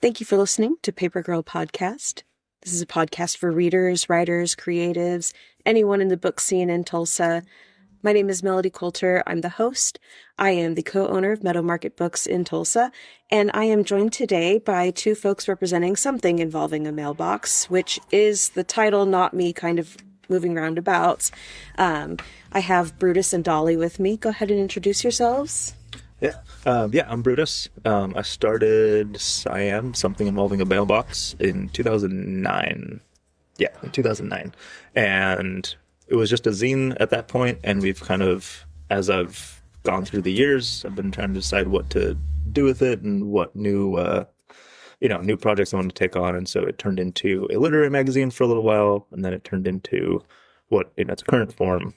Thank you for listening to Paper Girl Podcast. This is a podcast for readers, writers, creatives, anyone in the book scene in Tulsa. My name is Melody Coulter. I'm the host. I am the co-owner of Meadow Market Books in Tulsa, and I am joined today by two folks representing something involving a mailbox, which is the title, not me kind of moving roundabouts. I have Brutus and Dolly with me. Go ahead and introduce yourselves. I'm Brutus. I started SIAMB, something involving a mailbox, in 2009. Yeah, in 2009. And it was just a zine at that point, and we've kind of, as I've gone through the years, I've been trying to decide what to do with it and what new projects I want to take on. And so it turned into a literary magazine for a little while, and then it turned into what, in its current form,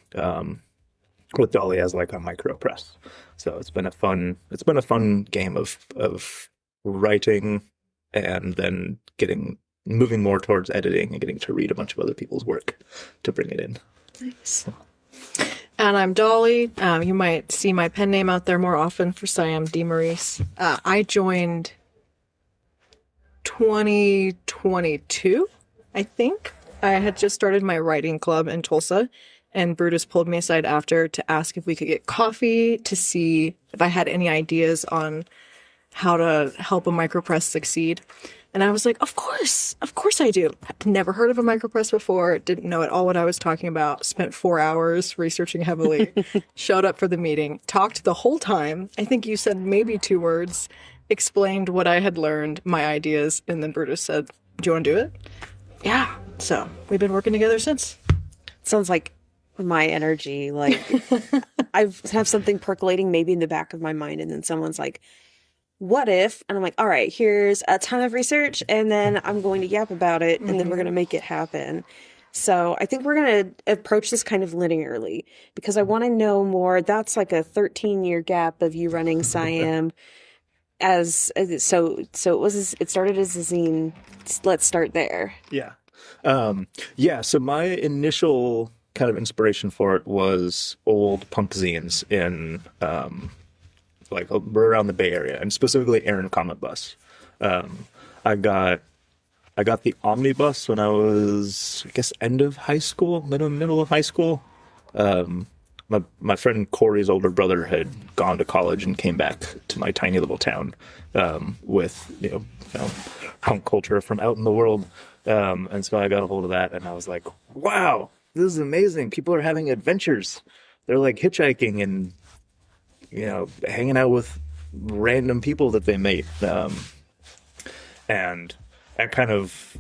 with Dolly as like a micro press. So it's been a fun game of writing and then moving more towards editing and getting to read a bunch of other people's work to bring it in. Nice. And I'm Dolly. You might see my pen name out there more often for SIAMB Marise. I joined 2022, I think. I had just started my writing club in Tulsa, and Brutus pulled me aside after to ask if we could get coffee to see if I had any ideas on how to help a micropress succeed. And I was like, of course I do. I'd never heard of a micropress before, didn't know at all what I was talking about, spent 4 hours researching heavily, showed up for the meeting, talked the whole time. I think you said maybe 2 words, explained what I had learned, my ideas, and then Brutus said, do you want to do it? Yeah. So we've been working together since. Sounds like my energy, like I have something percolating maybe in the back of my mind, and then someone's like, what if? And I'm like, all right, here's a ton of research, and then I'm going to yap about it, and then we're going to make it happen. So I think we're going to approach this kind of linearly, because I want to know more. That's like a 13-year gap of you running SIAMB. It started as a zine. Let's start there. Yeah. So my initial kind of inspiration for it was old punk zines in around the Bay Area, and specifically Aaron Comet Bus. I got the Omnibus when I was, I guess, end of high school, middle of high school. My friend Corey's older brother had gone to college and came back to my tiny little town with punk culture from out in the world. And so I got a hold of that, and I was like, wow, this is amazing. People are having adventures. They're like hitchhiking and, hanging out with random people that they meet. And that kind of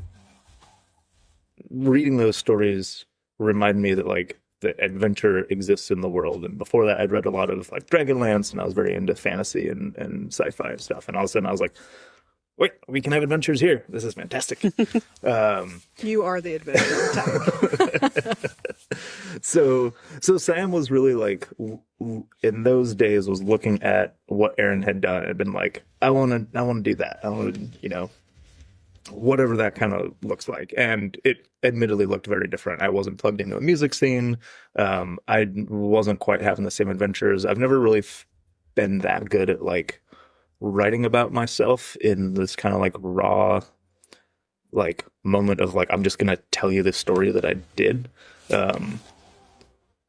reading those stories reminded me that like the adventure exists in the world. And before that, I'd read a lot of like Dragonlance, and I was very into fantasy and sci-fi and stuff. And all of a sudden I was like, wait, we can have adventures here. This is fantastic. You are the adventure type. So Sam was really like, in those days, was looking at what Aaron had done and been like, I want to do that. I want to, whatever that kind of looks like. And it admittedly looked very different. I wasn't plugged into a music scene. I wasn't quite having the same adventures. I've never really been that good at like writing about myself in this kind of like raw like moment of like, I'm just gonna tell you this story that I did.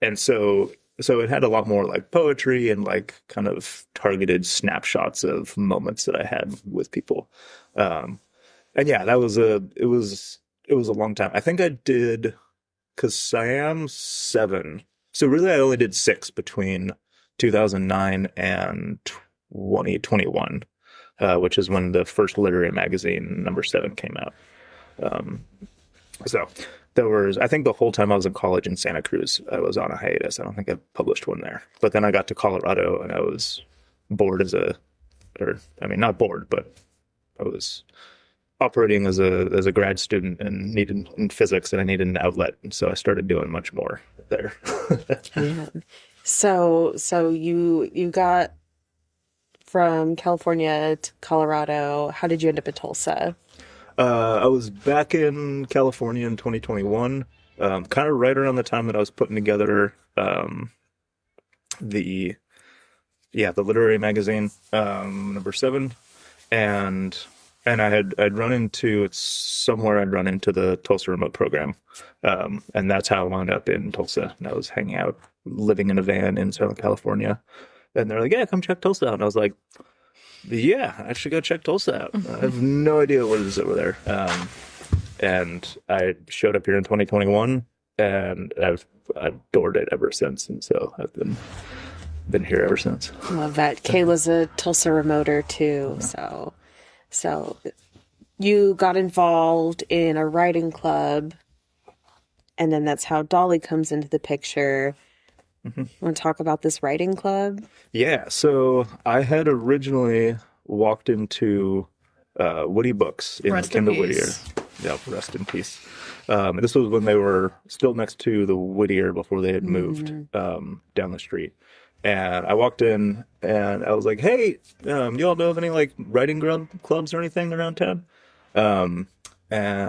And so it had a lot more like poetry and like kind of targeted snapshots of moments that I had with people. And yeah, it was a long time. I think I did, cause SIAMB 7. So really I only did 6 between 2009 and 2021, which is when the first literary magazine, number 7, came out. So there was, I think the whole time I was in college in Santa Cruz, I was on a hiatus. I don't think I published one there. But then I got to Colorado, and I was bored not bored, but I was operating as a grad student and needed in physics, and I needed an outlet. And so I started doing much more there. Yeah. So you got from California to Colorado. How did you end up in Tulsa? I was back in California in 2021, kind of right around the time that I was putting together the literary magazine, number 7. And And I'd run into it's somewhere I'd run into the Tulsa remote program, and that's how I wound up in Tulsa. And I was hanging out, living in a van in Southern California, and they're like, "Yeah, come check Tulsa out." And I was like, "Yeah, I should go check Tulsa out." I have no idea what it is over there. And I showed up here in 2021, and I've adored it ever since. And so I've been here ever since. Love that. Kayla's a Tulsa remoter too, so you got involved in a writing club, and then that's how Dolly comes into the picture. Want to talk about this writing club? Yeah, so I had originally walked into Woody Books in Rest in Kendall Whittier. peace. Yeah, rest in peace. This was when they were still next to the Whittier before they had moved down the street. And I walked in and I was like, "Hey, you all know of any like writing clubs or anything around town?" And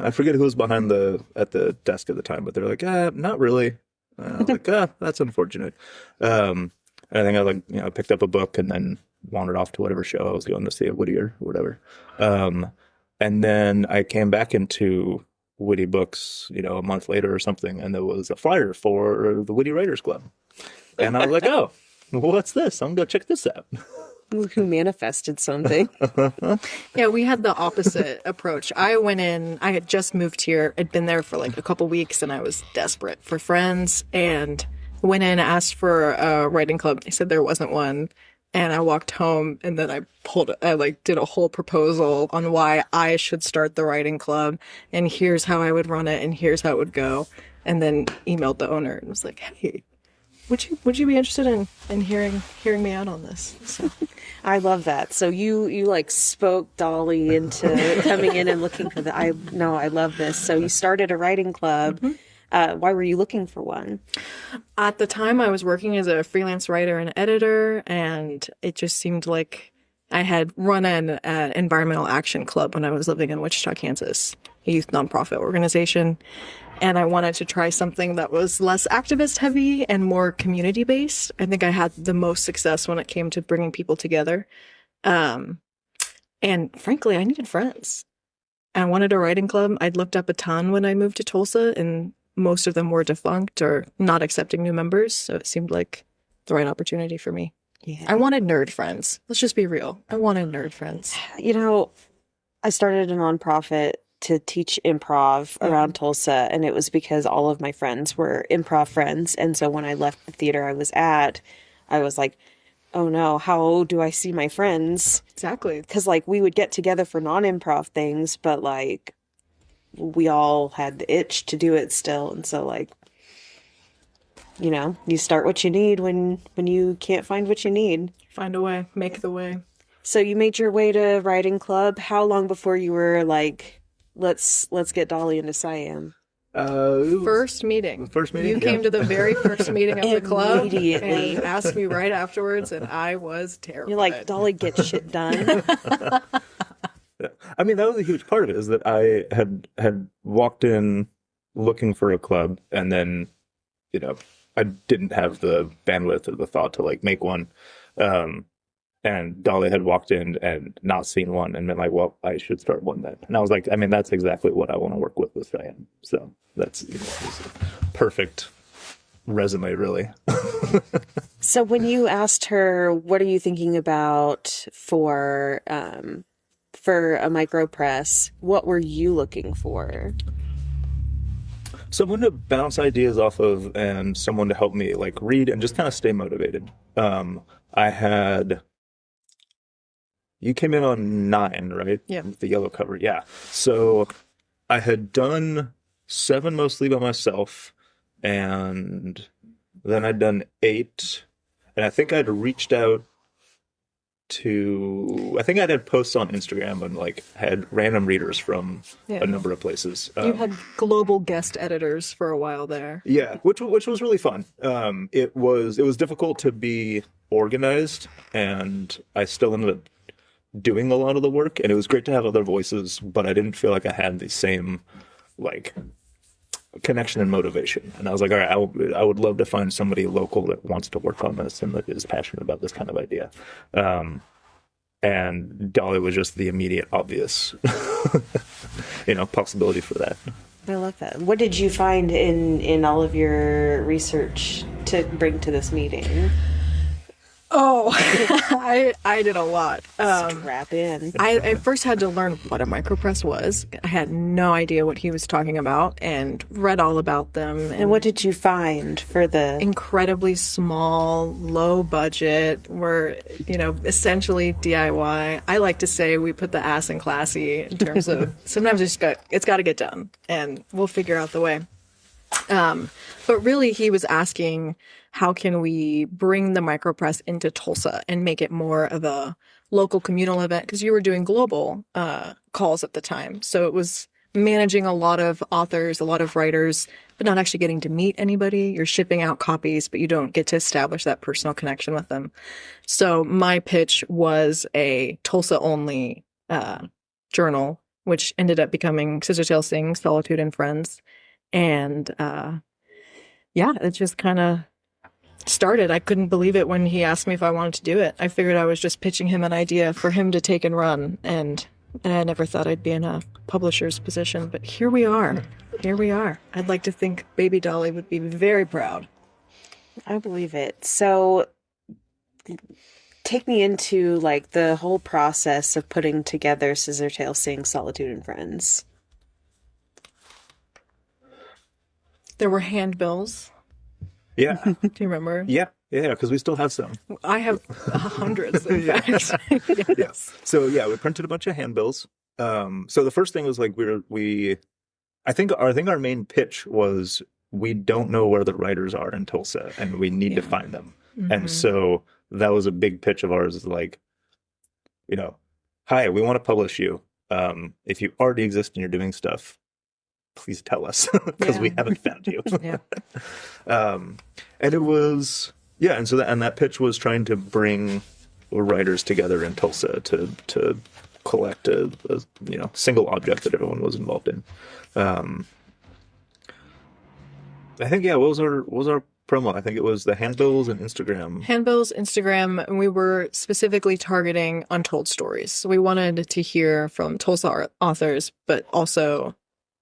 I forget who was behind at the desk at the time, but they're like, "Not really." I was like, "That's unfortunate." And I think I picked up a book and then wandered off to whatever show I was going to see at Whittier or whatever. And then I came back into Witty Books, a month later or something, and there was a flyer for the Witty Writers Club. And I was like, "Oh, what's this? I'm going to go check this out." Look who manifested something. Yeah, we had the opposite approach. I went in, I had just moved here. I'd been there for like a couple weeks and I was desperate for friends and went in, asked for a writing club. They said there wasn't one. And I walked home and then I did a whole proposal on why I should start the writing club and here's how I would run it and here's how it would go. And then emailed the owner and was like, "Hey, would you be interested in hearing me out on this?" So I love that. So you like spoke Dolly into coming in and looking for I love this. So you started a writing club. Why were you looking for one? At the time, I was working as a freelance writer and editor, and it just seemed like I had run an environmental action club when I was living in Wichita, Kansas, a youth nonprofit organization. And I wanted to try something that was less activist heavy and more community based. I think I had the most success when it came to bringing people together. And frankly, I needed friends. I wanted a writing club. I'd looked up a ton when I moved to Tulsa, and most of them were defunct or not accepting new members. So it seemed like the right opportunity for me. Yeah. I wanted nerd friends. Let's just be real. I wanted nerd friends. I started a nonprofit to teach improv around Tulsa, and it was because all of my friends were improv friends. And so when I left the theater I was at, I was like, "Oh no, how do I see my friends?" Exactly. Because we would get together for non-improv things, but we all had the itch to do it still. And so you start what you need when you can't find what you need. Find a way, make the way. So you made your way to writing club. How long before you were like, let's get Dolly into SIAMB? First meeting. You came to the very first meeting of the club Immediately. and asked me right afterwards, and I was terrified. You're like, "Dolly, get shit done." I mean, that was a huge part of it, is that I had walked in looking for a club, and then, I didn't have the bandwidth or the thought to make one. And Dolly had walked in and not seen one and been like, "Well, I should start one then." And I was like, I mean, that's exactly what I want to work with SIAMB. So that's it's a perfect resume, really. So when you asked her, "What are you thinking about for a micro press?" What were you looking for? Someone to bounce ideas off of and someone to help me read and just kind of stay motivated. You came in on 9, right? Yeah. The yellow cover. Yeah. So I had done 7 mostly by myself, and then I'd done 8, and I think I'd reached out I think I'd had posts on Instagram and had random readers from a number of places. You had global guest editors for a while there. Yeah, which was really fun. It was difficult to be organized, and I still ended up doing a lot of the work, and it was great to have other voices, but I didn't feel like I had the same connection and motivation. And I was like, all right, I would love to find somebody local that wants to work on this and that is passionate about this kind of idea. and Dolly was just the immediate obvious, possibility for that. I love that. What did you find in all of your research to bring to this meeting? Oh, I did a lot. Strap in. I first had to learn what a micropress was. I had no idea what he was talking about and read all about them. And what did you find for the incredibly small, low budget, were, essentially DIY. I like to say we put the ass in classy in terms of sometimes it's got to get done and we'll figure out the way. But really he was asking, how can we bring the micropress into Tulsa and make it more of a local communal event? Because you were doing global calls at the time. So it was managing a lot of authors, a lot of writers, but not actually getting to meet anybody. You're shipping out copies, but you don't get to establish that personal connection with them. So my pitch was a Tulsa-only journal, which ended up becoming Scissortail Sings, Solitude and Friends. And it just kind of started. I couldn't believe it when he asked me if I wanted to do it. I figured I was just pitching him an idea for him to take and run, and I never thought I'd be in a publisher's position, but here we are. I'd like to think baby Dolly would be very proud. I believe it. So take me into like the whole process of putting together Scissortail Sings, Solitude and Friends. There were handbills. Yeah. Do you remember? Yeah, because we still have some. I have hundreds, in fact. Yes. Yeah. So we printed a bunch of handbills. So the first thing was like I think our main pitch was we don't know where the writers are in Tulsa and we need to find them. Mm-hmm. And so that was a big pitch of ours, like, hi, we want to publish you. If you already exist and you're doing stuff, please tell us because we haven't found you. Yeah. And it was, and so that pitch was trying to bring writers together in Tulsa to collect a single object that everyone was involved in. I think, what was our promo? I think it was the handbills and Instagram. Handbills, Instagram, and we were specifically targeting untold stories. So we wanted to hear from Tulsa authors, but also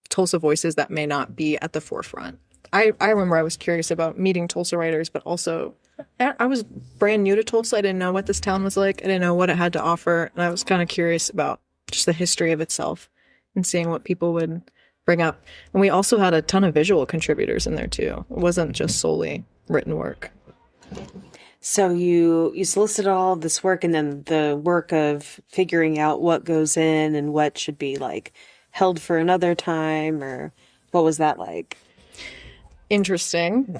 Tulsa voices that may not be at the forefront. I remember I was curious about meeting Tulsa writers, but also I was brand new to Tulsa. I didn't know what this town was like. I didn't know what it had to offer. And I was kind of curious about just the history of itself and seeing what people would bring up. And we also had a ton of visual contributors in there too. It wasn't just solely written work. So you solicited all of this work and then the work of figuring out what goes in and what should be like held for another time, or what was that like? Interesting.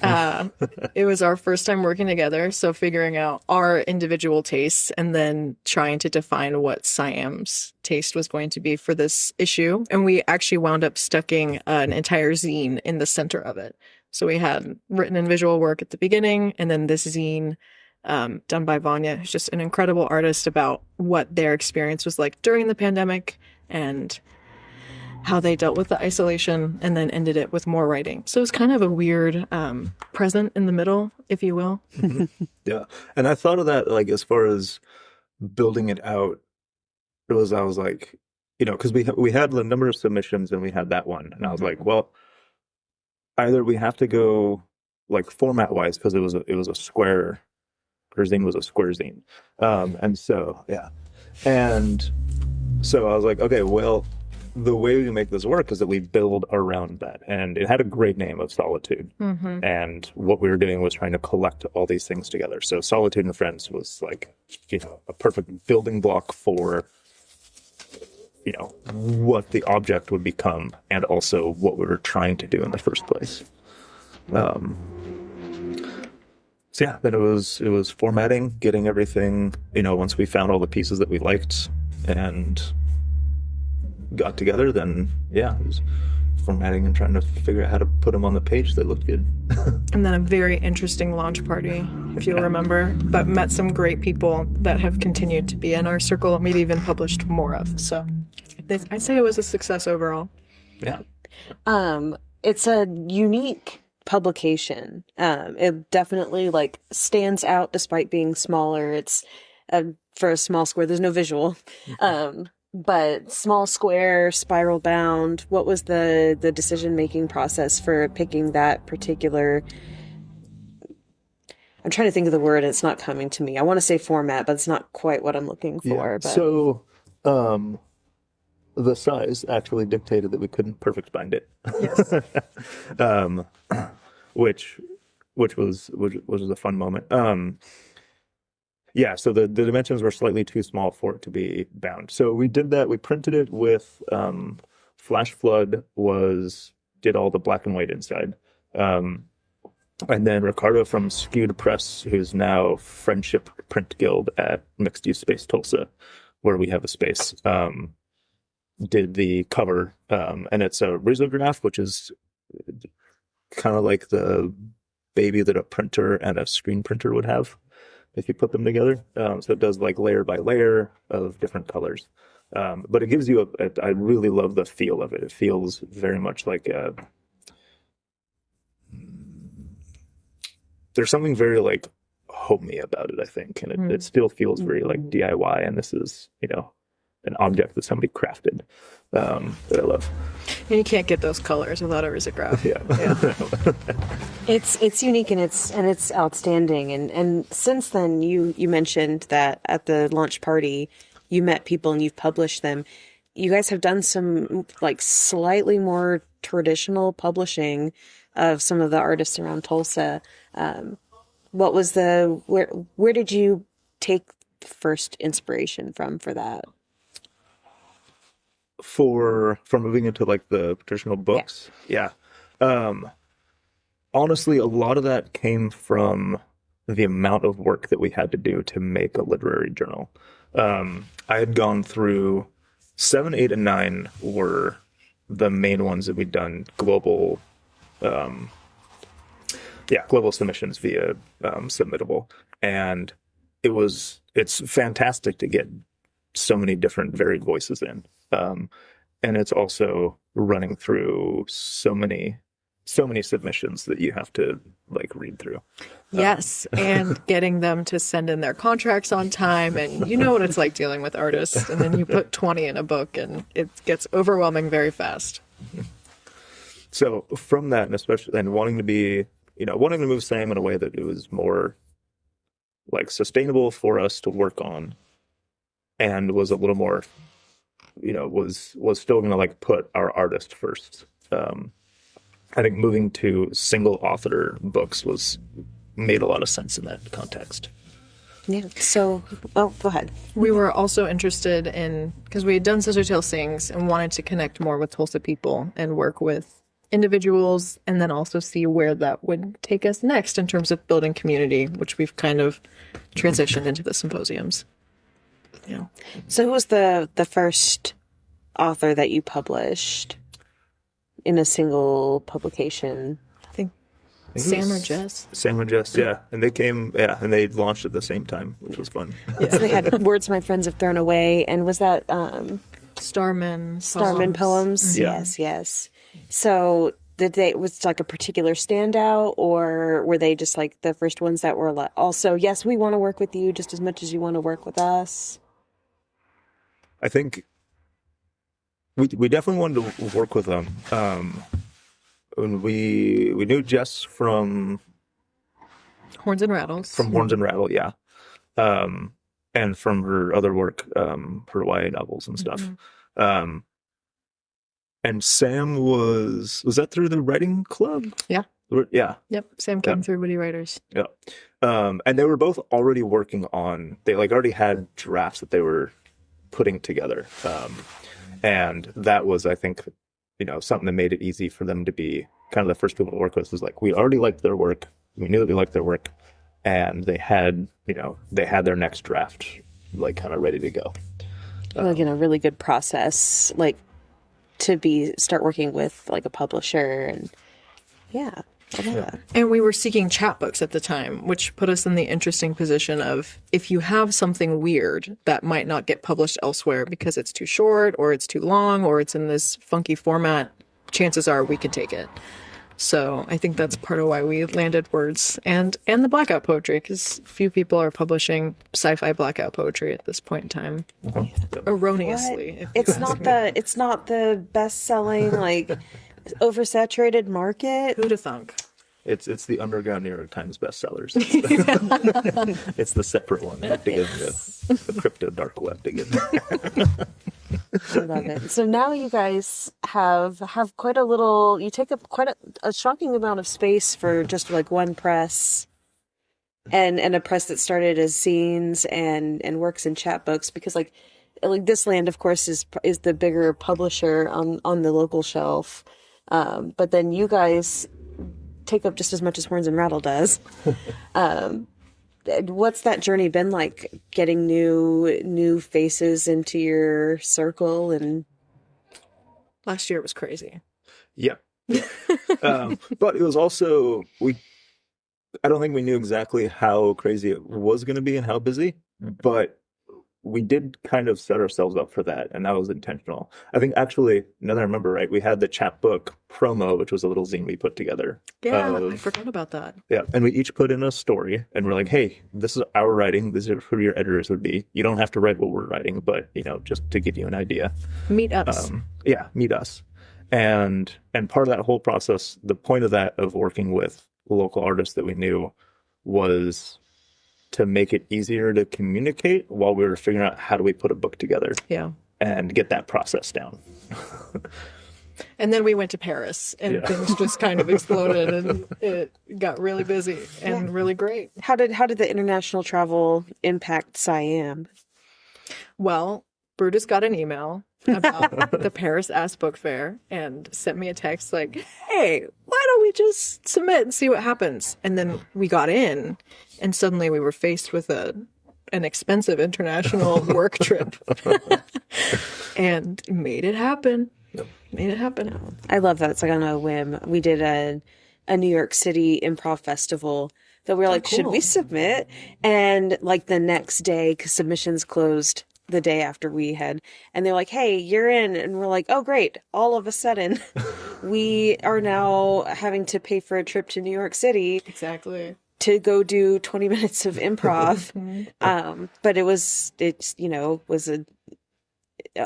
It was our first time working together, so figuring out our individual tastes and then trying to define what SIAMB's taste was going to be for this issue. And we actually wound up stucking an entire zine in the center of it. So we had written and visual work at the beginning, and then this zine done by Vanya, who's just an incredible artist, about what their experience was like during the pandemic and how they dealt with the isolation, and then ended it with more writing. So it's kind of a weird present in the middle, if you will. Yeah. And I thought of that, like, as far as building it out, I was like, because we had a number of submissions and we had that one. And I was like, well, either we have to go like format wise, because it was a square, her zine was a square zine. And so I was like, okay, well, the way we make this work is that we build around that. And it had a great name of Solitude. Mm-hmm. And what we were doing was trying to collect all these things together. So Solitude and Friends was like, a perfect building block for, what the object would become and also what we were trying to do in the first place. Then it was formatting, getting everything, once we found all the pieces that we liked and got together, then it was formatting and trying to figure out how to put them on the page that looked good. And then a very interesting launch party, if you'll remember, but met some great people that have continued to be in our circle and maybe even published more of. So I'd say it was a success overall. Yeah. It's a unique publication. It definitely stands out despite being smaller. It's for a small square. There's no visual. But small square, spiral bound. What was the decision-making process for picking that particular... I'm trying to think of the word. It's not coming to me. I want to say format, but it's not quite what I'm looking for. Yeah. But... So, the size actually dictated that we couldn't perfect bind it. Yes. which was a fun moment. Yeah, so the dimensions were slightly too small for it to be bound. So we did that. We printed it with Flash Flood did all the black and white inside. And then Ricardo from Skewed Press, who's now Friendship Print Guild at Mixed Use Space Tulsa, where we have a space, did the cover. And it's a risograph, which is kind of like the baby that a printer and a screen printer would have if you put them together. So it does like layer by layer of different colors. But it gives you I really love the feel of it. It feels very much like there's something very like homey about it, I think. And it still feels very like DIY. And this is, an object that somebody crafted that I love. And you can't get those colors without a risograph. Yeah. It's unique and it's outstanding. And since then, you mentioned that at the launch party, you met people and you've published them. You guys have done some like slightly more traditional publishing of some of the artists around Tulsa. What was where did you take the first inspiration from for that? For moving into like the traditional books. Yeah. Honestly, a lot of that came from the amount of work that we had to do to make a literary journal. I had gone through 7, 8, and 9 were the main ones that we'd done global submissions via Submittable. And it's fantastic to get so many different varied voices in. And it's also running through so many submissions that you have to like read through. Yes, and getting them to send in their contracts on time, and you know what it's like dealing with artists, and then you put 20 in a book and it gets overwhelming very fast. So from that, and especially wanting to move SIAMB in a way that it was more like sustainable for us to work on, and was a little more, was still going to like put our artist first. I think moving to single author books made a lot of sense in that context. Yeah. So, go ahead. We were also interested in, because we had done Sister Tale Sings and wanted to connect more with Tulsa people and work with individuals, and then also see where that would take us next in terms of building community, which we've kind of transitioned into the symposiums. Yeah. So who was the first author that you published in a single publication? I think Sam or Jess. Sam and Jess, yeah. And they came, and they launched at the same time, which was fun. Yeah. So they had Words My Friends Have Thrown Away, and was that Starman Poems? Yeah. Yes. So was like a particular standout, or were they just like the first ones that were like, also, yes, we want to work with you just as much as you want to work with us? I think we definitely wanted to work with them. We knew Jess from Horns and Rattles. From Horns and Rattle, yeah. And from her other work, her YA novels and stuff. Mm-hmm. And Sam was that through the writing club? Yeah. Yeah. Yep. Sam came through Witty Writers. Yeah. And they were both already working on, they like already had drafts that they were putting together. And that was, I think, something that made it easy for them to be kind of the first people to work with. Was like, we already liked their work. We knew that we liked their work. And they had their next draft, like, kind of ready to go. Like, a really good process, like, to start working with, like, a publisher. And, yeah. I love that. And we were seeking chapbooks at the time, which put us in the interesting position of, if you have something weird that might not get published elsewhere because it's too short or it's too long or it's in this funky format, chances are we can take it. So I think that's part of why we landed words and the blackout poetry, because few people are publishing sci-fi blackout poetry at this point in time. Erroneously. if you It's ask not me. the best selling like oversaturated market. Who'da thunk? It's the underground New York Times bestsellers. It's the separate one. You have to get the crypto dark web to get there. I love it. So now you guys have quite a little. You take up quite a shocking amount of space for just like one press, and a press that started as Zines and works in chapbooks, because like This Land, of course, is the bigger publisher on the local shelf, but then you guys take up just as much as Horns and Rattle does. What's that journey been like, getting new faces into your circle? And Last year was crazy. Yeah. But it was also, I don't think we knew exactly how crazy it was going to be and how busy, but we did kind of set ourselves up for that, and that was intentional. I think actually, now that I remember right, we had the chapbook promo, which was a little zine we put together. Yeah, I forgot about that. Yeah, and we each put in a story, and we're like, hey, this is our writing. This is who your editors would be. You don't have to write what we're writing, but, just to give you an idea. Meet us. Yeah, meet us. And part of that whole process, the point of that, of working with local artists that we knew, was to make it easier to communicate while we were figuring out how do we put a book together. Yeah. And get that process down. And then we went to Paris, and things just kind of exploded, and it got really busy and really great. how did the international travel impact SIAMB? Well, Brutus got an email about the Paris Ass Book Fair and sent me a text like, hey, why don't we just submit and see what happens? And then we got in, and suddenly we were faced with an expensive international work trip and made it happen. Made it happen. I love that. It's like on a whim. We did a New York City improv festival that we were like, should we submit? And like the next day, because submissions closed the day after we had, and they're like, hey, you're in. And we're like, oh, great. All of a sudden, we are now having to pay for a trip to New York City. Exactly. To go do 20 minutes of improv. But it was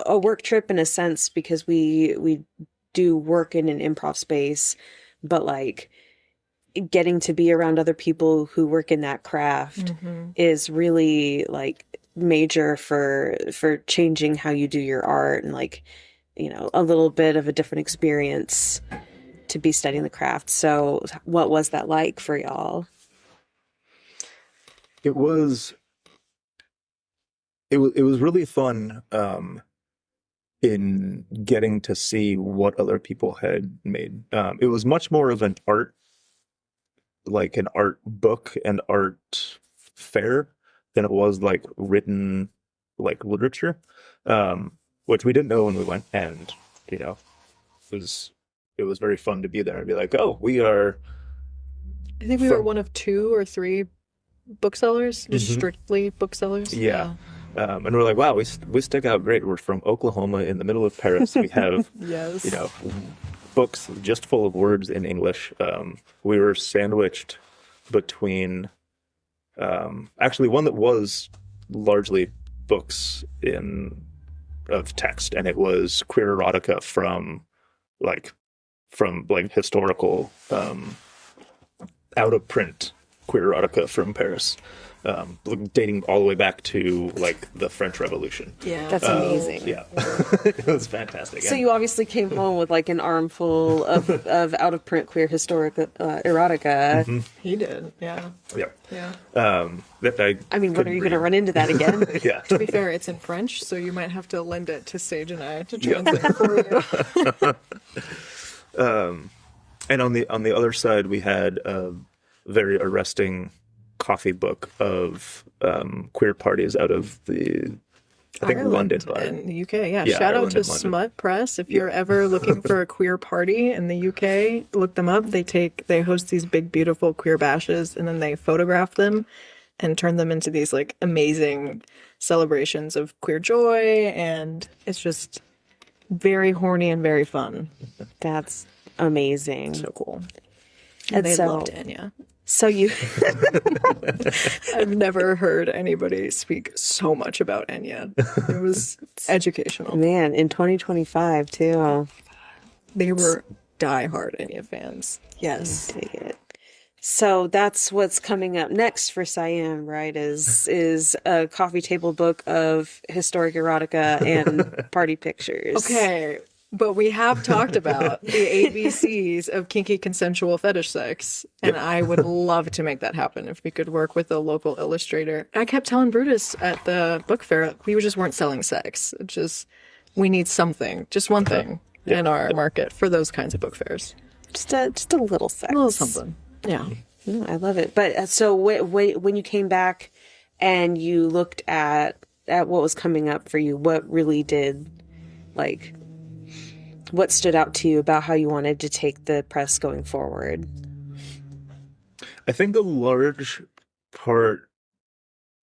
a work trip in a sense, because we do work in an improv space, but like getting to be around other people who work in that craft is really like major for changing how you do your art, and like, a little bit of a different experience to be studying the craft. So what was that like for y'all? It was really fun in getting to see what other people had made. It was much more of an art book and art fair than it was like written like literature, which we didn't know when we went, and it was very fun to be there and be like, oh, we are. I think we were one of 2 or 3 booksellers, just strictly booksellers. Yeah. And we're like, wow, we stick out great. We're from Oklahoma in the middle of Paris. We have, Yes. books just full of words in English. We were sandwiched between, actually one that was largely books of text, and it was queer erotica from historical, out of print queer erotica from Paris, dating all the way back to like the French Revolution. Yeah. That's amazing. Yeah, it was fantastic. So you obviously came home with like an armful of out of print queer historic erotica. He did. Yeah. Yeah. Yeah. I mean, when are you going to run into that again? Yeah. To be fair, it's in French, so you might have to lend it to Sage and I to translate for you. And on the other side, we had a very arresting coffee book of queer parties out of I think London. In the UK, yeah. Yeah, Shout out Ireland to and London. Smut Press. If you're ever looking for a queer party in the UK, look them up. They host these big, beautiful queer bashes, and then they photograph them and turn them into these like amazing celebrations of queer joy, and it's just very horny and very fun. That's amazing. So cool. And And they so- loved Enya. So you, I've never heard anybody speak so much about Enya. It was educational. man, in 2025 too. They were diehard Enya fans. Yes. Take it. So that's what's coming up next for SIAMB, right? Is a coffee table book of historic erotica and party pictures. Okay, but we have talked about the ABCs of kinky consensual fetish sex, and I would love to make that happen if we could work with a local illustrator. I kept telling Brutus at the book fair, we just weren't selling sex. It's just, we need something, just one thing in our market for those kinds of book fairs. Just a little sex. A little something. Yeah. I love it. But so when you came back and you looked at what was coming up for you, what really did, like, what stood out to you about how you wanted to take the press going forward? I think a large part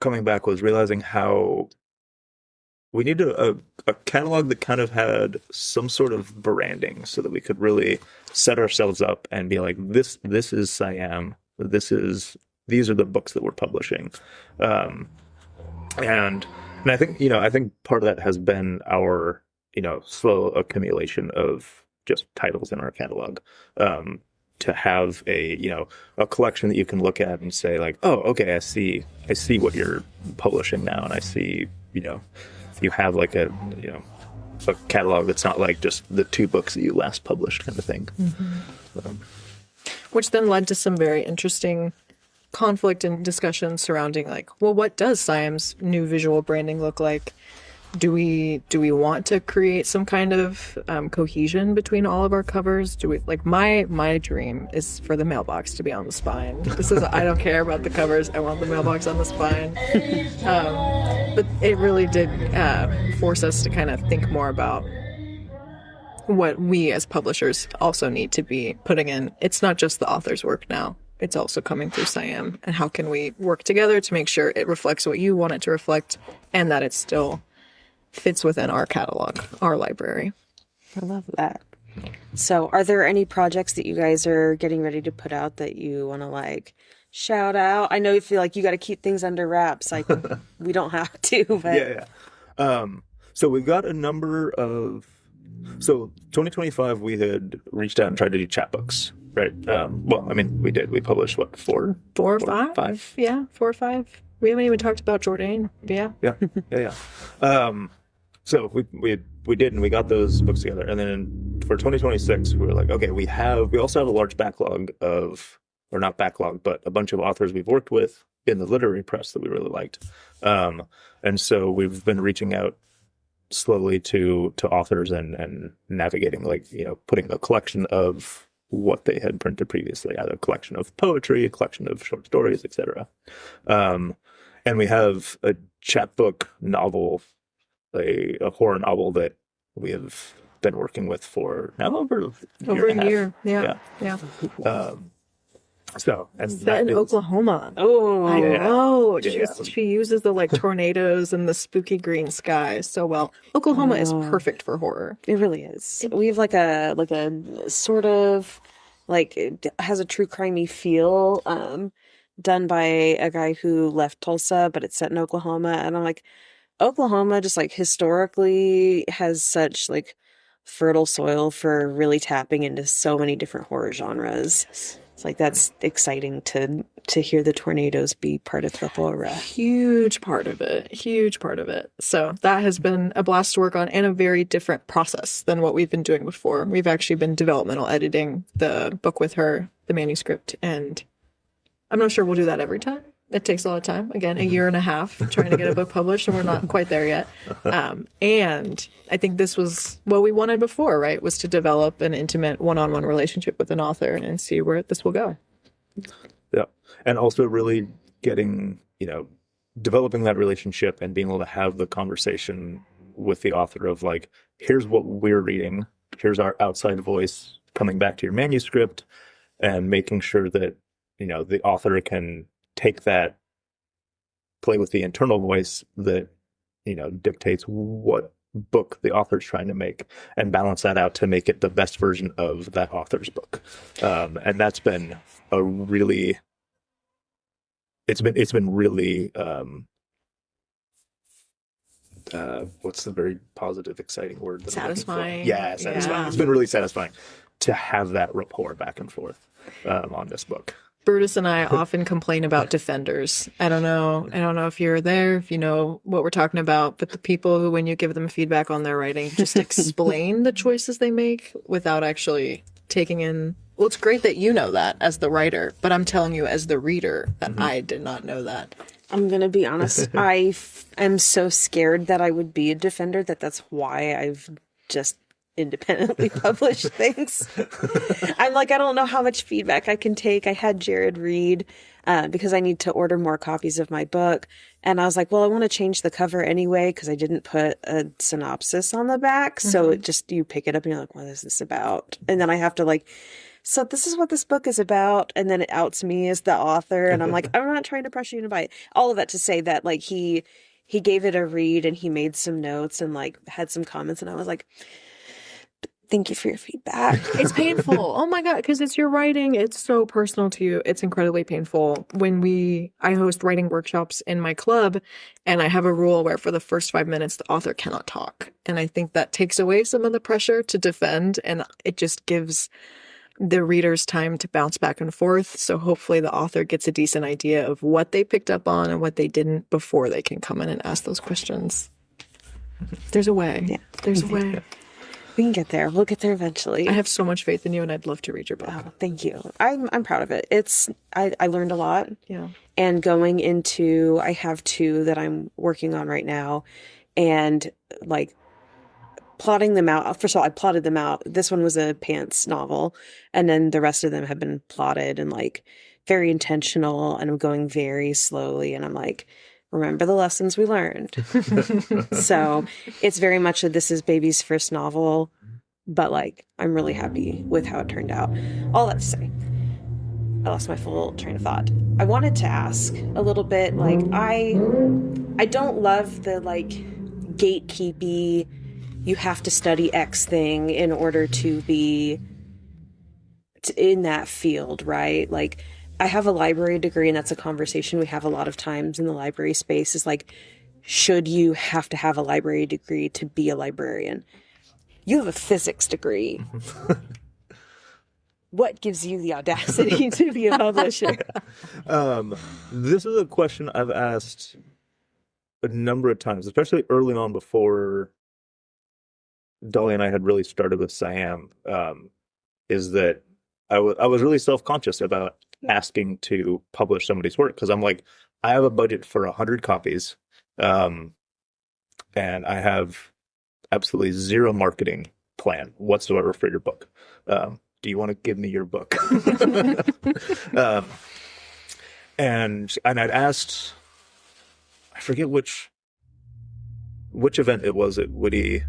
coming back was realizing how we needed a catalog that kind of had some sort of branding so that we could really set ourselves up and be like, this is SIAMB. These are the books that we're publishing. And I think, I think part of that has been our, slow accumulation of just titles in our catalog. To have a collection that you can look at and say like, oh, okay, I see what you're publishing now, and I see, you have like a catalog that's not like just the 2 books that you last published kind of thing. Mm-hmm. Which then led to some very interesting conflict and discussion surrounding like, well, what does SIAMB's new visual branding look like? Do we want to create some kind of cohesion between all of our covers? Do we like my dream is for the mailbox to be on the spine. This is I don't care about the covers. I want the mailbox on the spine. But it really did force us to kind of think more about what we as publishers also need to be putting in. It's not just the author's work now. It's also coming through SIAMB. And how can we work together to make sure it reflects what you want it to reflect and that it still fits within our catalog, our library. I love that. So are there any projects that you guys are getting ready to put out that you want to like shout out? I know you feel like you got to keep things under wraps. Like we don't have to, but so we've got a number of, 2025 we had reached out and tried to do chapbooks, right? Well, I mean, we did. We published what, 4 or 5? 5? Yeah, 4 or 5. We haven't even talked about Jourdain. Yeah. So we did, and we got those books together. And then for 2026, we were like, okay, we also have a large backlog or not backlog, but a bunch of authors we've worked with in the literary press that we really liked. And so we've been reaching out slowly to authors and navigating, like, putting a collection of what they had printed previously, either a collection of poetry, a collection of short stories, etc. And we have a chapbook novel, a horror novel that we have been working with for now over a year. Yeah. So, and set in Oklahoma. oh, I know. Yeah. She uses the like tornadoes and the spooky green sky so well. Oklahoma is perfect for horror. it really is. We have like a sort of like it has a true crimey feel, done by a guy who left Tulsa, but it's set in Oklahoma, and I'm like, Oklahoma just like historically has such like fertile soil for really tapping into so many different horror genres. It's like that's exciting to hear the tornadoes be part of the horror. Huge part of it. So that has been a blast to work on and a very different process than what we've been doing before. We've actually been developmental editing the book with her, the manuscript, and I'm not sure we'll do that every time. It takes a lot of time. Again, a year and a half trying to get a book published, and we're not quite there yet. And I think this was what we wanted before, right? Was to develop an intimate one-on-one relationship with an author and see where this will go. Yeah. And also really getting, developing that relationship and being able to have the conversation with the author of like, here's what we're reading. Here's our outside voice coming back to your manuscript, and making sure that, the author can take that, play with the internal voice that, dictates what book the author's trying to make and balance that out to make it the best version of that author's book. And that's been a really, it's been really, what's the very positive, exciting word? That I'm looking for? Satisfying. Yeah, satisfying. Yeah. It's been really satisfying to have that rapport back and forth on this book. Brutus and I often complain about defenders. I don't know if you're there, if you know what we're talking about, but the people who, when you give them feedback on their writing, just explain the choices they make without actually taking in. Well, it's great that you know that as the writer, but I'm telling you as the reader that I did not know that. I'm going to be honest. I am so scared that I would be a defender that's why I've just independently published things. I'm like, I don't know how much feedback I can take. I had Jared read because I need to order more copies of my book. And I was like, well, I want to change the cover anyway because I didn't put a synopsis on the back. So it just, you pick it up and you're like, what is this about? And then I have to like, so this is what this book is about. And then it outs me as the author. And I'm like, I'm not trying to pressure you to buy it. All of that to say that like he gave it a read and he made some notes and like had some comments. And I was like, thank you for your feedback. It's painful. Oh my God, because it's your writing. It's so personal to you. It's incredibly painful. I host writing workshops in my club, and I have a rule where for the first 5 minutes, the author cannot talk. And I think that takes away some of the pressure to defend, and it just gives the readers time to bounce back and forth. So hopefully the author gets a decent idea of what they picked up on and what they didn't before they can come in and ask those questions. There's a way. Yeah. There's a way. We can get there. We'll get there eventually. I have so much faith in you, and I'd love to read your book. Oh, thank you. I'm proud of it. I learned a lot. Yeah. And going into, I have 2 that I'm working on right now, and like plotting them out. First of all, I plotted them out. This one was a pants novel, and then the rest of them have been plotted and like very intentional, and I'm going very slowly, and I'm like, remember the lessons we learned. So it's very much that this is baby's first novel, but like, I'm really happy with how it turned out. All that to say, I lost my full train of thought. I wanted to ask a little bit, like, I don't love the like gatekeepy, you have to study X thing in order to be in that field, right? Like, I have a library degree, and that's a conversation we have a lot of times in the library space is like, should you have to have a library degree to be a librarian? You have a physics degree. What gives you the audacity to be a publisher? This is a question I've asked a number of times, especially early on before Dolly and I had really started with SIAMB, is that I was really self-conscious about asking to publish somebody's work because I'm like, I have a budget for 100 copies, and I have absolutely zero marketing plan whatsoever for your book. Do you want to give me your book? And I'd asked, I forget which event it was at Woody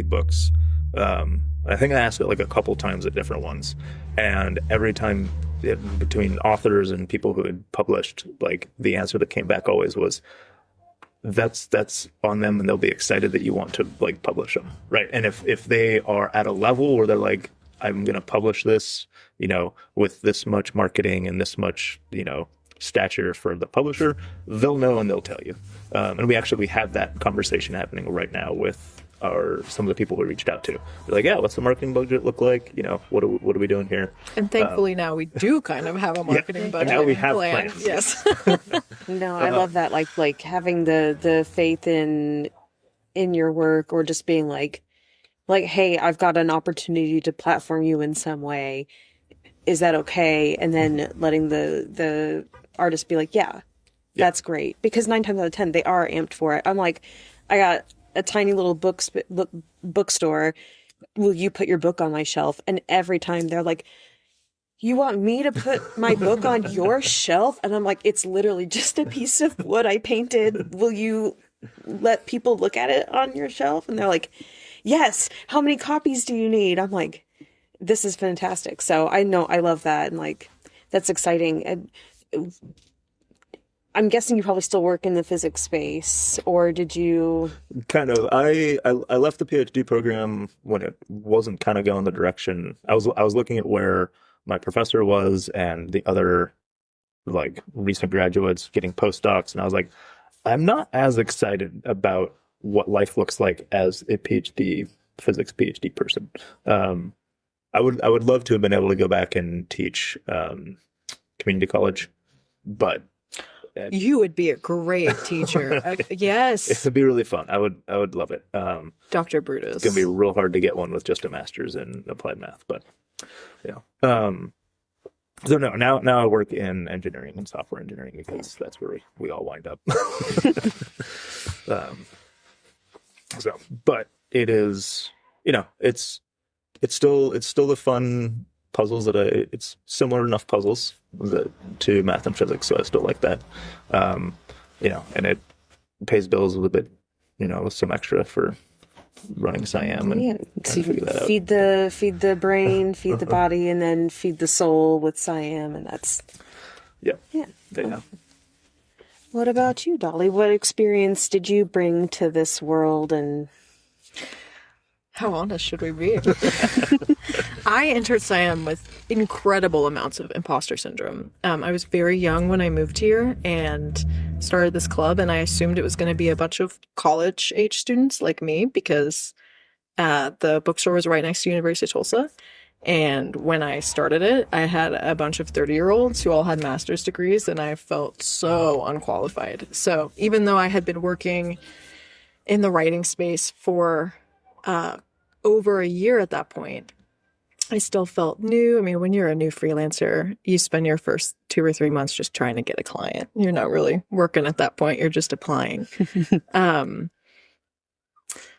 Books. I think I asked it like a couple times at different ones, and every time between authors and people who had published, like the answer that came back always was, that's on them, and they'll be excited that you want to like publish them, right? And if they are at a level where they're like, I'm going to publish this, with this much marketing and this much, stature for the publisher, they'll know and they'll tell you. And we have that conversation happening right now with some of the people we reached out to. They're like, yeah, what's the marketing budget look like? What are we doing here? And thankfully now we do kind of have a marketing budget. Now we have plan. plans. Yes. No, I love that. Like having the faith in your work, or just being like, hey, I've got an opportunity to platform you in some way. Is that okay? And then letting the artist be like, yeah, that's great. Because 9 times out of 10, they are amped for it. I'm like, I got a tiny little bookstore. Will you put your book on my shelf? And every time they're like, you want me to put my book on your shelf? And I'm like, it's literally just a piece of wood I painted. Will you let people look at it on your shelf? And they're like, yes. How many copies do you need? I'm like, this is fantastic. So I know, I love that. And like, that's exciting. And I'm guessing you probably still work in the physics space, or did you? Kind of. I left the PhD program when it wasn't kind of going the direction. I was looking at where my professor was and the other like recent graduates getting postdocs, and I was like, I'm not as excited about what life looks like as a PhD physics PhD person. I would love to have been able to go back and teach community college, but You would be a great teacher. Yes, it would be really fun. I would love it. Dr. Brutus. It's gonna be real hard to get one with just a master's in applied math, but yeah. So no, now I work in engineering and software engineering because that's where we all wind up. But it is, it's still the fun puzzles it's similar enough puzzles to math and physics, so I still like that. And it pays bills a little bit, with some extra for running SIAM and Yeah, trying so to figure that out. feed the brain, feed the body, and then feed the soul with SIAM, and that's Yeah. yeah. Yeah. What about you, Dolly? What experience did you bring to this world? And How honest should we be? I entered SIAM with incredible amounts of imposter syndrome. I was very young when I moved here and started this club, and I assumed it was going to be a bunch of college-age students like me because the bookstore was right next to University of Tulsa. And when I started it, I had a bunch of 30-year-olds who all had master's degrees, and I felt so unqualified. So even though I had been working in the writing space for over a year at that point, I still felt new. I mean, when you're a new freelancer, you spend your first 2 or 3 months just trying to get a client. You're not really working at that point. You're just applying.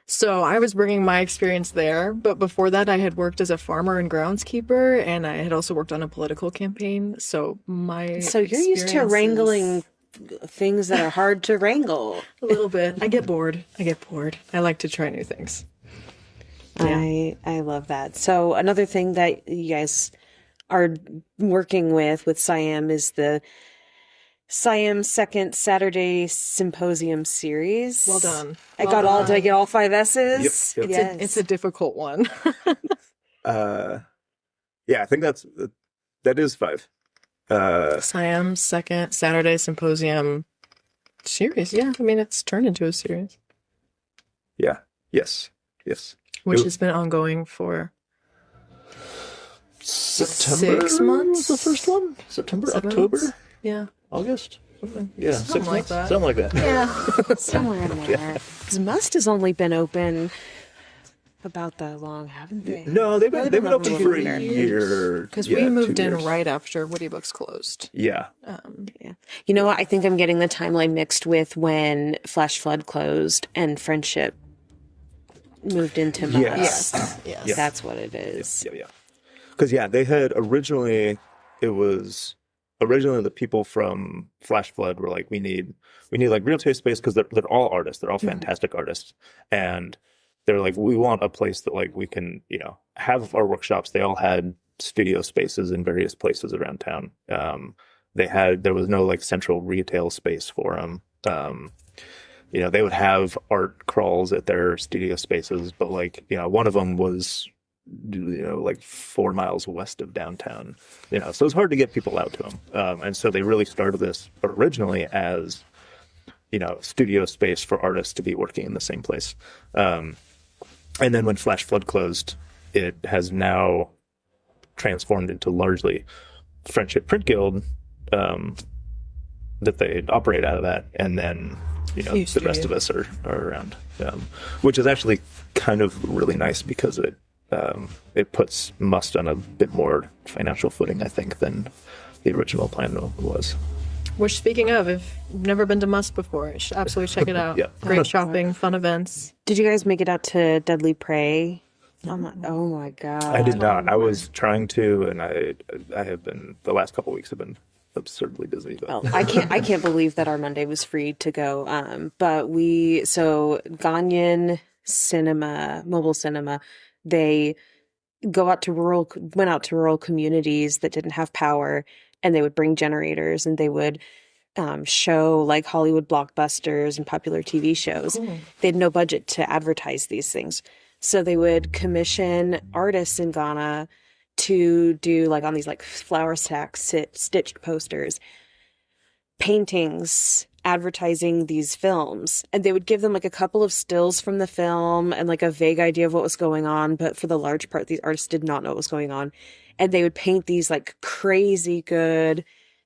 So I was bringing my experience there. But before that, I had worked as a farmer and groundskeeper, and I had also worked on a political campaign. So so you're used to wrangling things that are hard to wrangle. A little bit. I get bored. I like to try new things. Yeah. I love that. So another thing that you guys are working with SIAM is the SIAM Second Saturday Symposium series. Well done. Did I get all 5 S's? Yep. Yes. It's a difficult one. Yeah, I think that is 5. SIAM Second Saturday Symposium series. Yeah, I mean, it's turned into a series. Yeah. Yes. Which has been ongoing for September 6 months? was the first one? September, 7 October, months? Yeah. August? Yeah, Something 6 like months. that. Something like that. Yeah. Somewhere in there. Because Must has only been open about that long, haven't they? No, they've been open for a longer. year. Because Yeah, we 2 moved in years. right after Woody Books closed. Yeah. Yeah. You know what? I think I'm getting the timeline mixed with when Flash Flood closed and Friendship moved into Must. Yes. Yes. That's what it is. Yeah. Because they had originally the people from Flash Flood were like, we need like real taste space because they're all artists, they're all fantastic artists, and they're like, we want a place that like we can have our workshops. They all had studio spaces in various places around town. There was no like central retail space for them. They would have art crawls at their studio spaces, but like, one of them was, like 4 miles west of downtown, so it's hard to get people out to them. And so they really started this originally as, studio space for artists to be working in the same place. And then when Flash Flood closed, it has now transformed into largely Friendship Print Guild, that they operate out of that. And then, the rest of us are around, which is actually kind of really nice because it puts Must on a bit more financial footing, I think, than the original plan was. Which, speaking of, if you've never been to Must before, you should absolutely check it out. Yeah. Great shopping, fun events. Did you guys make it out to Deadly Prey? Oh my God. I did not. I was trying to, and I have been, the last couple of weeks have been absurdly busy. But. Well, I can't believe that our Monday was free to go. But Ganyan Cinema, Mobile Cinema, they went out to rural communities that didn't have power, and they would bring generators, and they would show like Hollywood blockbusters and popular TV shows. Cool. They had no budget to advertise these things. So they would commission artists in Ghana to do like on these like flour sacks, stitched posters, paintings, advertising these films. And they would give them like a couple of stills from the film and like a vague idea of what was going on. But for the large part, these artists did not know what was going on. And they would paint these like crazy good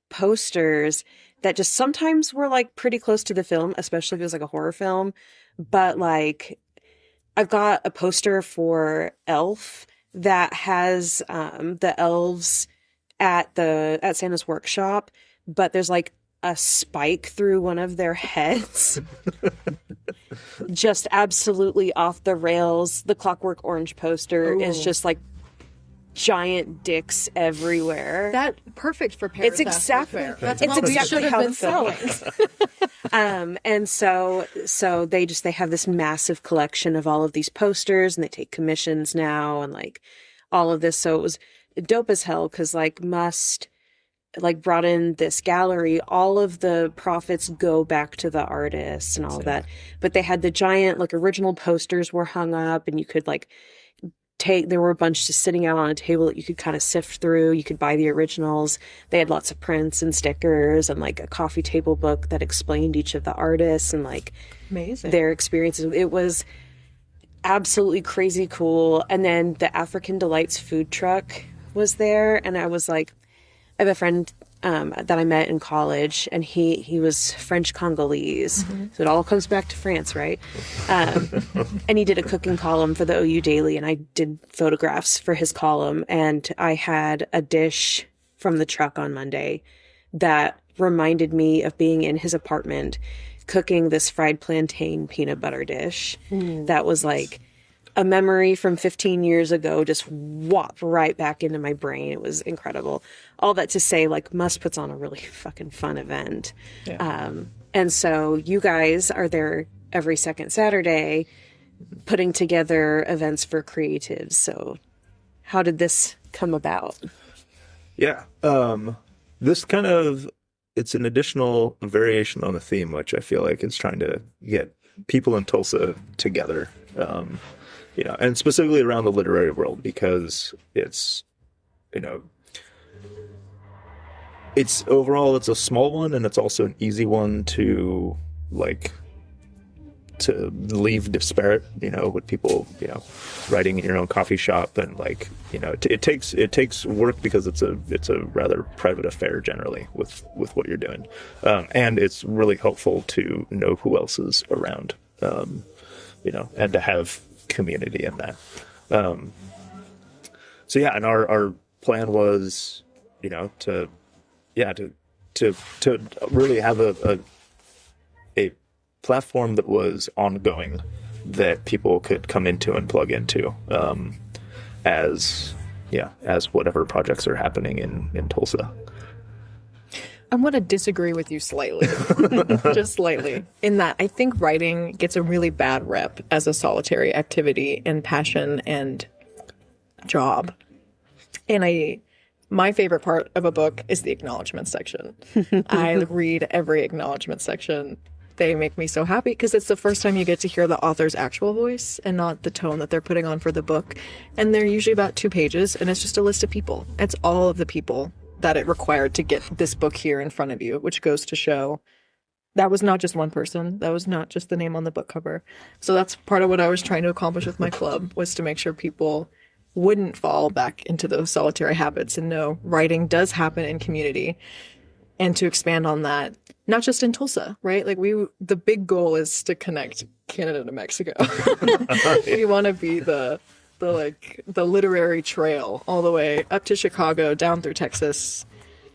posters that just sometimes were like pretty close to the film, especially if it was like a horror film. But like, I've got a poster for Elf that has the elves at Santa's workshop, but there's like a spike through one of their heads. Just absolutely off the rails. The Clockwork Orange poster is just like giant dicks everywhere. That perfect for Paris. It's exactly how the film is. And so they have this massive collection of all of these posters, and they take commissions now and like all of this. So it was dope as hell because like Must like brought in this gallery. All of the profits go back to the artists and all of that. But they had the giant like original posters were hung up, and you could like there were a bunch just sitting out on a table that you could kind of sift through. You could buy the originals. They had lots of prints and stickers and like a coffee table book that explained each of the artists and like amazing their experiences. It was absolutely crazy cool. And then the African Delights food truck was there, and I was like, I have a friend that I met in college, and he was French Congolese. Mm-hmm. So it all comes back to France, right? And he did a cooking column for the OU Daily, and I did photographs for his column. And I had a dish from the truck on Monday that reminded me of being in his apartment cooking this fried plantain peanut butter dish. That was like a memory from 15 years ago just whopped right back into my brain. It was incredible. All that to say, like, Must puts on a really fucking fun event. Yeah. And so you guys are there every second Saturday putting together events for creatives. So how did this come about? Yeah. This kind of, it's an additional variation on the theme, which I feel like is trying to get people in Tulsa together. And specifically around the literary world, because it's overall it's a small one, and it's also an easy one to leave disparate, with people, writing in your own coffee shop, and it takes work because it's a rather private affair generally with what you're doing, and it's really helpful to know who else is around, and to have community in that. And our plan was, to really have a platform that was ongoing, that people could come into and plug into, as whatever projects are happening in Tulsa. I'm going to disagree with you slightly, just slightly, in that I think writing gets a really bad rep as a solitary activity and passion and job. And my favorite part of a book is the acknowledgement section. I read every acknowledgement section. They make me so happy because it's the first time you get to hear the author's actual voice and not the tone that they're putting on for the book. And they're usually about 2 pages, and it's just a list of people. It's all of the people that it required to get this book here in front of you, which goes to show that was not just one person. That was not just the name on the book cover. So that's part of what I was trying to accomplish with my club, was to make sure people wouldn't fall back into those solitary habits and know writing does happen in community, and to expand on that, not just in Tulsa, right? Like the big goal is to connect Canada to Mexico. We want to be the literary trail all the way up to Chicago, down through Texas.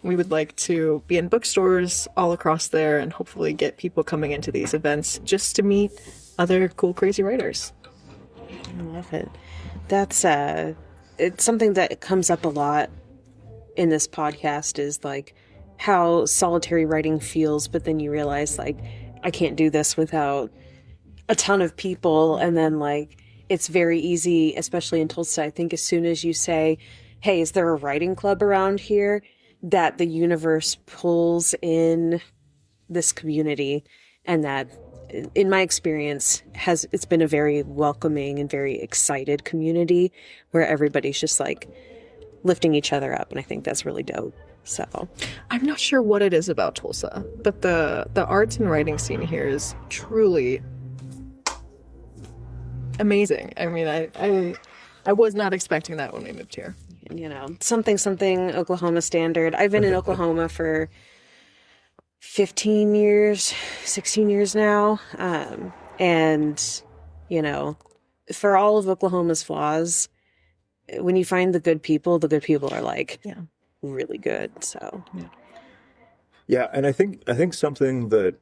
We would like to be in bookstores all across there, and hopefully get people coming into these events just to meet other cool, crazy writers. I love it. That's it's something that comes up a lot in this podcast, is like how solitary writing feels, but then you realize like I can't do this without a ton of people. And then like it's very easy, especially in Tulsa, I think as soon as you say, hey, is there a writing club around here, that the universe pulls in this community, and that in my experience it's been a very welcoming and very excited community where everybody's just like lifting each other up, and I think that's really dope. So I'm not sure what it is about Tulsa, but the arts and writing scene here is truly amazing. I mean, I was not expecting that when we moved here. You know, something Oklahoma standard. I've been in Oklahoma for 15 years, 16 years now. And, you know, for all of Oklahoma's flaws, when you find the good people are like really good. So, Yeah, and I think something that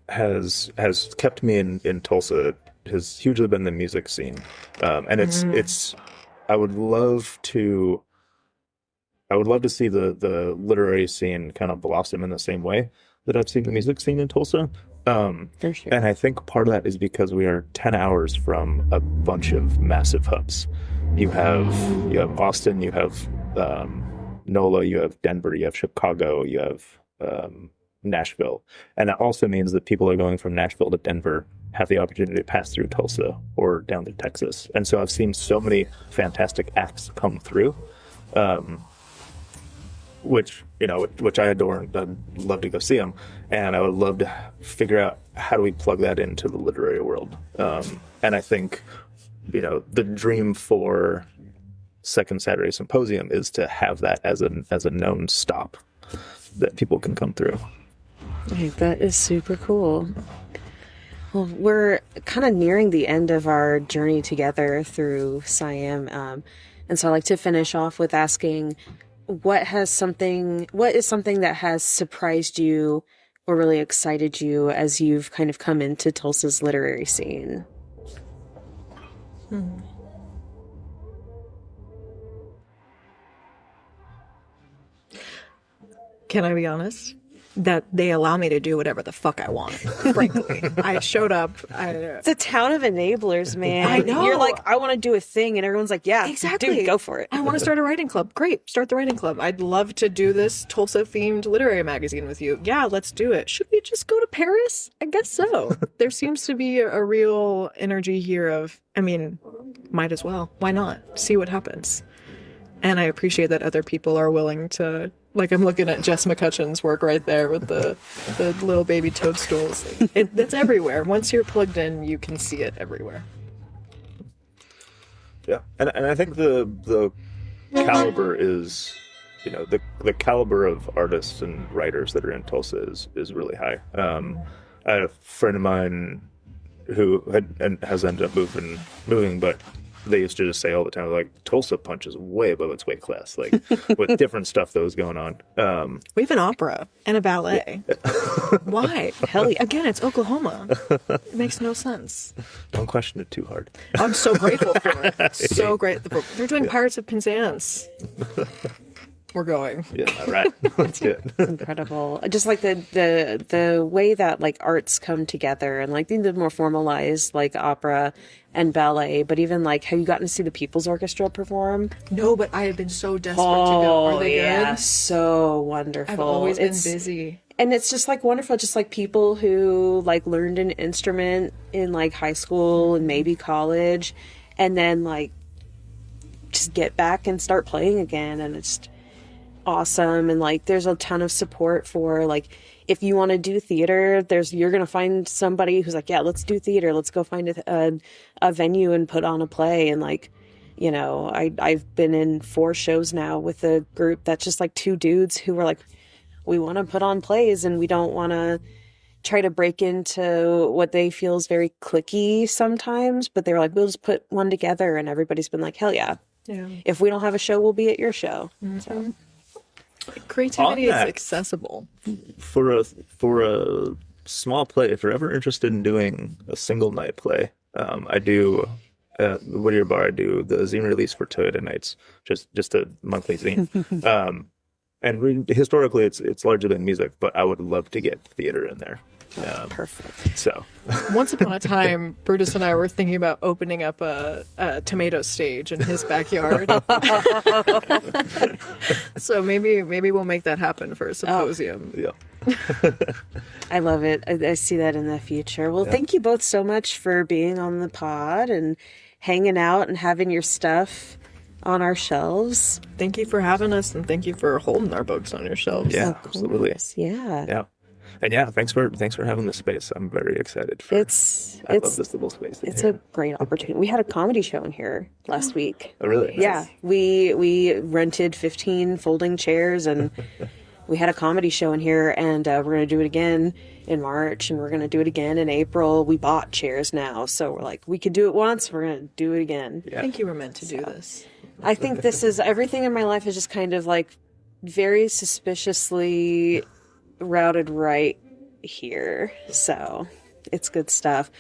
has kept me in Tulsa has hugely been the music scene. And it's I would love to see the literary scene kind of blossom in the same way that I've seen the music scene in Tulsa. for sure. And I think part of that is because we are 10 hours from a bunch of massive hubs. You have Austin, you have NOLA, you have Denver, you have Chicago, you have Nashville. And that also means that people are going from Nashville to Denver have the opportunity to pass through Tulsa or down to Texas. And so I've seen so many fantastic acts come through, which I adore, and I'd love to go see them. And I would love to figure out how do we plug that into the literary world. And I think, the dream for Second Saturday Symposium is to have that as a known stop that people can come through. Hey, that is super cool. Well, we're kind of nearing the end of our journey together through SIAMB. And so I like to finish off with asking, what is something that has surprised you or really excited you as you've kind of come into Tulsa's literary scene? Can I be honest? That they allow me to do whatever the fuck I want, frankly. I showed up. It's a town of enablers, man. I know. You're like, I want to do a thing, and everyone's like, yeah, Exactly. dude, go for it. I want to start a writing club. Great, start the writing club. I'd love to do this Tulsa-themed literary magazine with you. Yeah, let's do it. Should we just go to Paris? I guess so. There seems to be a real energy here of, might as well. Why not? See what happens. And I appreciate that other people are willing to, like, I'm looking at Jess McCutcheon's work right there with the little baby toadstools. That's everywhere. Once you're plugged in, you can see it everywhere. Yeah, and I think the caliber is, the caliber of artists and writers that are in Tulsa is really high. I had a friend of mine who has ended up moving, but they used to just say all the time, like, Tulsa Punch is way above its weight class, like, with different stuff that was going on. We have an opera and a ballet. Why? Hell yeah. Again, it's Oklahoma. It makes no sense. Don't question it too hard. I'm so grateful for it. So grateful. They're doing Pirates of Penzance. We're going. Yeah, all right. Let's do it. Incredible. Just like the way that like arts come together, and like the more formalized like opera and ballet, but even like, have you gotten to see the People's Orchestra perform? No, but I have been so desperate to go. Are they good? So wonderful. I've always been busy. And it's just like wonderful, just like people who like learned an instrument in like high school and maybe college, and then like just get back and start playing again, and it's awesome. And like there's a ton of support for like, if you want to do theater, you're gonna find somebody who's like, yeah, let's do theater, let's go find a venue and put on a play. And like, I've been in 4 shows now with a group that's just like 2 dudes who were like, we want to put on plays and we don't want to try to break into what they feel is very cliquey sometimes, but they were like, we'll just put one together. And everybody's been like, hell yeah. If we don't have a show, we'll be at your show. So. Creativity is accessible. For a small play, if you're ever interested in doing a single night play, I do at Whittier Bar. I do the zine release for Toyota Nights, just a monthly zine. And historically, it's largely been music, but I would love to get theater in there. Perfect. So, once upon a time, Brutus and I were thinking about opening up a tomato stage in his backyard. So maybe we'll make that happen for a symposium. Yeah. I love it. I see that in the future. Well, thank you both so much for being on the pod and hanging out and having your stuff on our shelves. Thank you for having us, and thank you for holding our books on your shelves. Yeah, Of absolutely. course. Yeah. Yeah. And yeah, thanks for having this space. I'm very excited for I love this little space. It's a great opportunity. We had a comedy show in here last week. Oh, really? Yeah, we rented 15 folding chairs and we had a comedy show in here, and we're going to do it again in March, and we're going to do it again in April. We bought chairs now, so we're like, we could do it once, we're going to do it again. I think you were meant to do this. I think this is, everything in my life is just kind of like very suspiciously routed right here. So it's good stuff.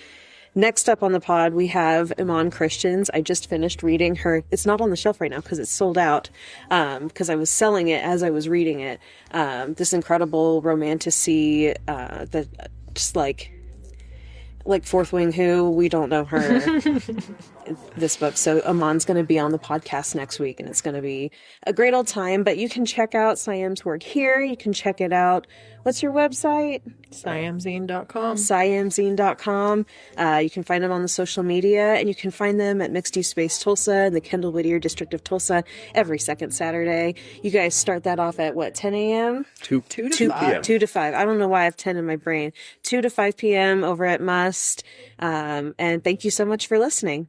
Next up on the pod, we have Iman Christians. I just finished reading her. It's not on the shelf right now because it's sold out, because I was selling it as I was reading it. This incredible romantasy that just like Fourth Wing Who, we don't know her. This book. So Amon's going to be on the podcast next week, and it's going to be a great old time. But you can check out SIAMB's work here. You can check it out. What's your website? SIAMZine.com. SIAMZine.com. You can find them on the social media, and you can find them at Mixed Use Space Tulsa in the Kendall Whittier District of Tulsa every second Saturday. You guys start that off at what, 10 a.m.? 2 to 5. 2 to 5. I don't know why I have 10 in my brain. 2 to 5 p.m. over at Must. And thank you so much for listening.